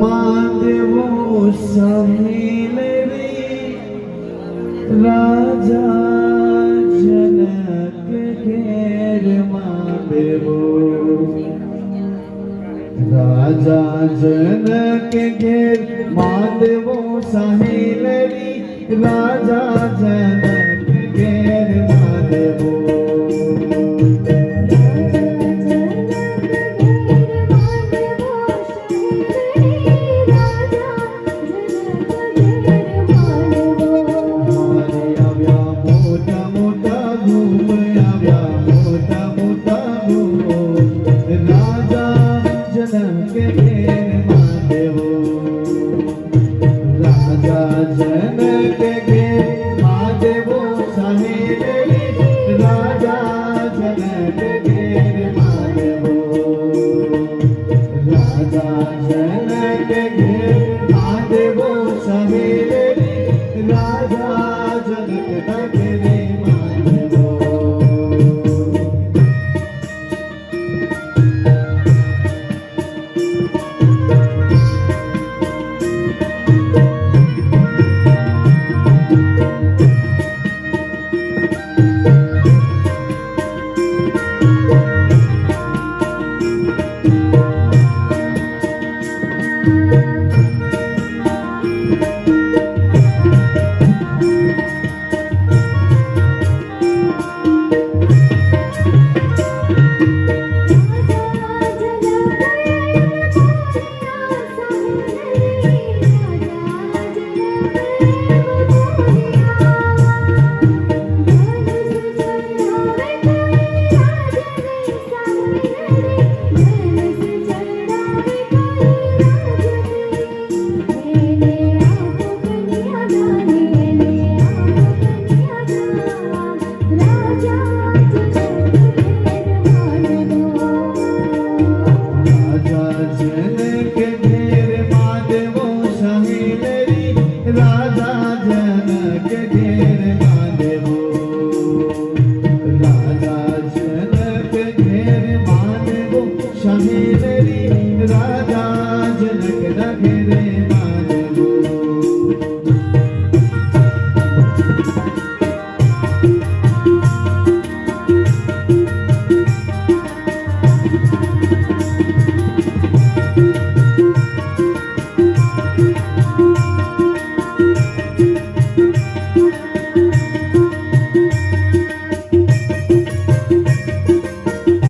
महादेवो सहेलरी राजा जनक घेर महादेवो राजा जनक घेर महादेवो सहेलरी राजा जनक घेर महादेवो जनक घेर महादेवो सहेलरी राजा जनक घेर महादेवो राजा जनक घेर महादेवो सहेलरी राजा जनक घेर महादेवो Shame